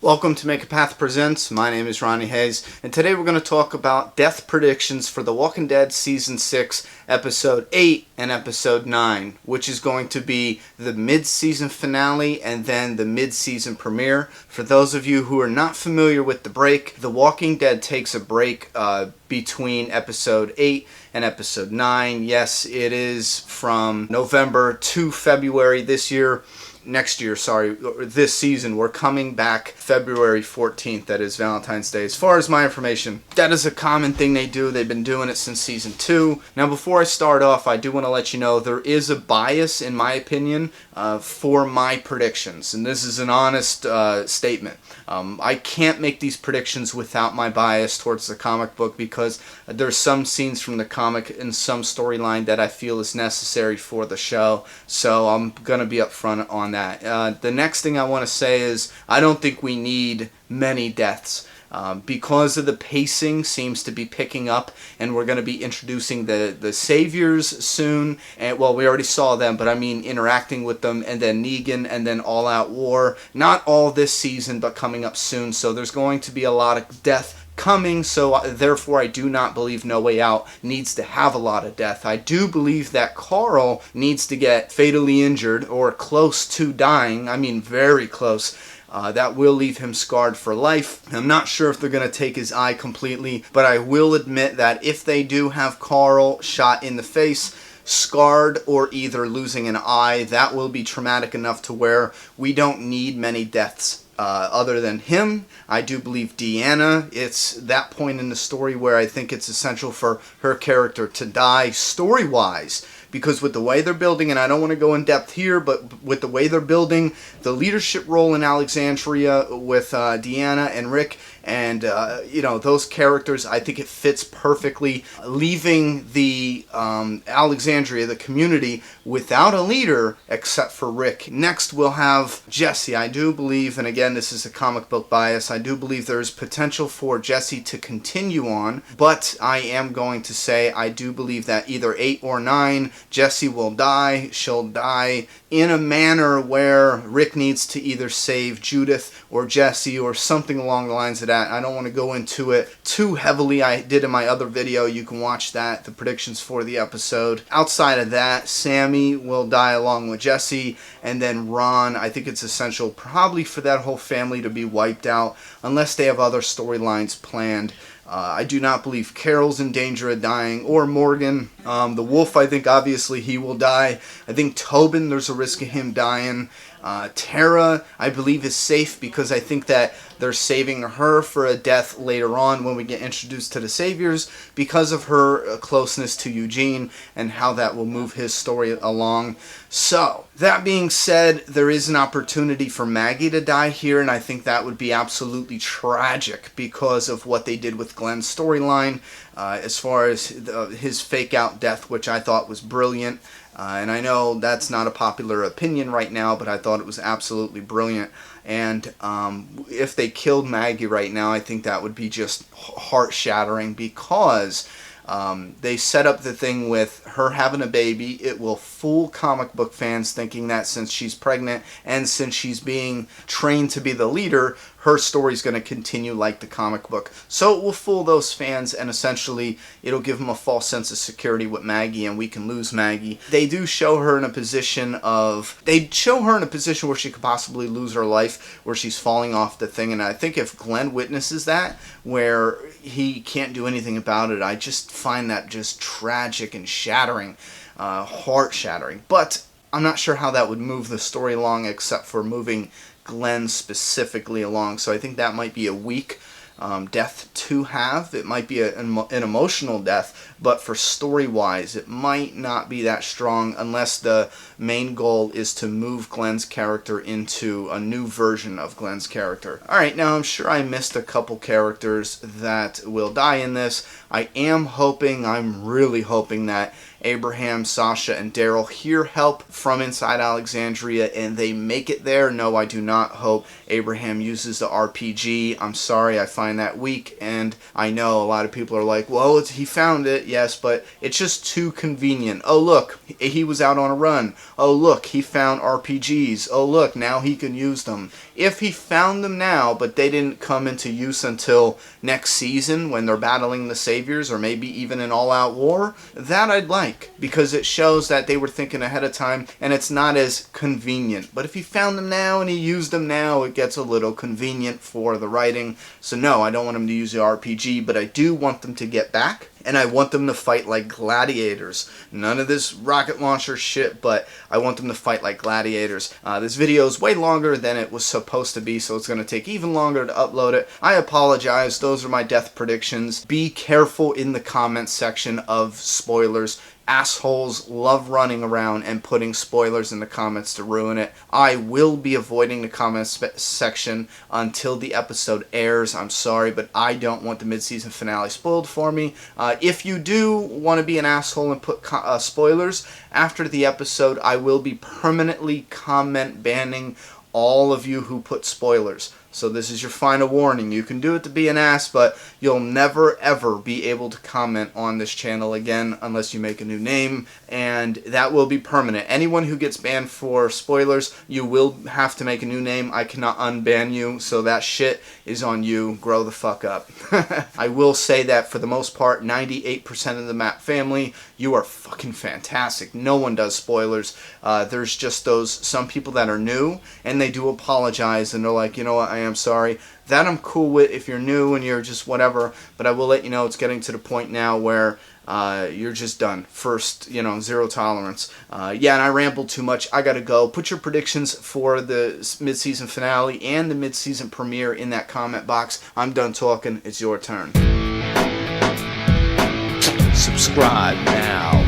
Welcome to Make a Path Presents. My name is Ronnie Hayes, and today we're going to talk about death predictions for The Walking Dead Season 6, Episode 8 and Episode 9, which is going to be the mid-season finale and then the mid-season premiere. For those of you who are not familiar with the break, The Walking Dead takes a break between Episode 8 and Episode 9. Yes, it is from November to February this season. We're coming back February 14th. That is Valentine's Day. As far as my information, that is a common thing they do. They've been doing it since Season 2. Now, before I start off, I do want to let you know there is a bias, in my opinion, for my predictions. And this is an honest statement. I can't make these predictions without my bias towards the comic book because there's some scenes from the comic and some storyline that I feel is necessary for the show. So I'm going to be upfront on that. The next thing I want to say is I don't think we need many deaths. Because of the pacing seems to be picking up, and we're going to be introducing the Saviors soon. And well, we already saw them, but I mean interacting with them, and then Negan, and then All Out War. Not all this season, but coming up soon. So there's going to be a lot of death coming, so therefore I do not believe No Way Out needs to have a lot of death. I do believe that Carl needs to get fatally injured or close to dying. I mean very close. That will leave him scarred for life. I'm not sure if they're going to take his eye completely, but I will admit that if they do have Carl shot in the face, scarred, or either losing an eye, that will be traumatic enough to where we don't need many deaths. Other than him, I do believe Deanna, it's that point in the story where I think it's essential for her character to die story-wise. Because with the way they're building, and I don't want to go in depth here, but with the way they're building the leadership role in Alexandria with Deanna and Rick, and those characters, I think it fits perfectly. Leaving the Alexandria, the community, without a leader except for Rick. Next, we'll have Jesse. I do believe, and again, this is a comic book bias, I do believe there is potential for Jesse to continue on, but I am going to say I do believe that either 8 or 9, Jesse will die. She'll die in a manner where Rick needs to either save Judith or Jesse or something along the lines of that. I don't want to go into it too heavily. I did in my other video. You can watch that, the predictions for the episode. Outside of that, Sammy will die along with Jesse, and then Ron, I think it's essential probably for that whole family to be wiped out unless they have other storylines planned. I do not believe Carol's in danger of dying, or Morgan. The Wolf, I think obviously he will die. I think Tobin, there's a risk of him dying. Tara, I believe, is safe because I think that they're saving her for a death later on when we get introduced to the Saviors because of her closeness to Eugene and how that will move his story along. So, that being said, there is an opportunity for Maggie to die here, and I think that would be absolutely tragic because of what they did with Glenn's storyline as far as his fake-out death, which I thought was brilliant. And I know that's not a popular opinion right now, but I thought it was absolutely brilliant. And if they killed Maggie right now, I think that would be just heart-shattering because they set up the thing with her having a baby. It will fool comic book fans thinking that since she's pregnant and since she's being trained to be the leader, her story's going to continue like the comic book. So it will fool those fans, and essentially it'll give them a false sense of security with Maggie, and we can lose Maggie. They do show her in a position where she could possibly lose her life, where she's falling off the thing, and I think if Glenn witnesses that, where he can't do anything about it, I just find that just tragic and shattering, heart-shattering. But I'm not sure how that would move the story along except for moving Glenn specifically along, so I think that might be a weak death to have. It might be an emotional death, but for story-wise, it might not be that strong unless the main goal is to move Glenn's character into a new version of Glenn's character. Alright, now I'm sure I missed a couple characters that will die in this. I'm really hoping that Abraham, Sasha, and Daryl hear help from inside Alexandria and they make it there. No, I do not hope Abraham uses the RPG. I'm sorry, I find that weak, and I know a lot of people are like, well, he found it, yes, but it's just too convenient. Oh, look, he was out on a run. Oh, look, he found RPGs. Oh, look, now he can use them. If he found them now, but they didn't come into use until next season when they're battling the Saviors, or maybe even an all-out war, that I'd like, because it shows that they were thinking ahead of time, and it's not as convenient. But if he found them now and he used them now, it gets a little convenient for the writing. So no, I don't want him to use the RPG, but I do want them to get back. And I want them to fight like gladiators. None of this rocket launcher shit, but I want them to fight like gladiators. This video is way longer than it was supposed to be, so it's going to take even longer to upload it. I apologize. Those are my death predictions. Be careful in the comments section of spoilers. Assholes love running around and putting spoilers in the comments to ruin it. I will be avoiding the comments section until the episode airs. I'm sorry, but I don't want the mid-season finale spoiled for me. If you do want to be an asshole and put spoilers after the episode, I will be permanently comment banning all of you who put spoilers. So this is your final warning. You can do it to be an ass, but you'll never ever be able to comment on this channel again unless you make a new name, and that will be permanent. Anyone who gets banned for spoilers, you will have to make a new name. I cannot unban you, so that shit is on you. Grow the fuck up. I will say that for the most part, 98% of the map family, you are fucking fantastic. No one does spoilers. There's just some people that are new, and they do apologize, and they're like, you know what, I am sorry. That I'm cool with if you're new and you're just whatever, but I will let you know it's getting to the point now where you're just done. First, zero tolerance. Yeah, and I rambled too much. I gotta go. Put your predictions for the mid-season finale and the mid-season premiere in that comment box. I'm done talking. It's your turn. Subscribe now.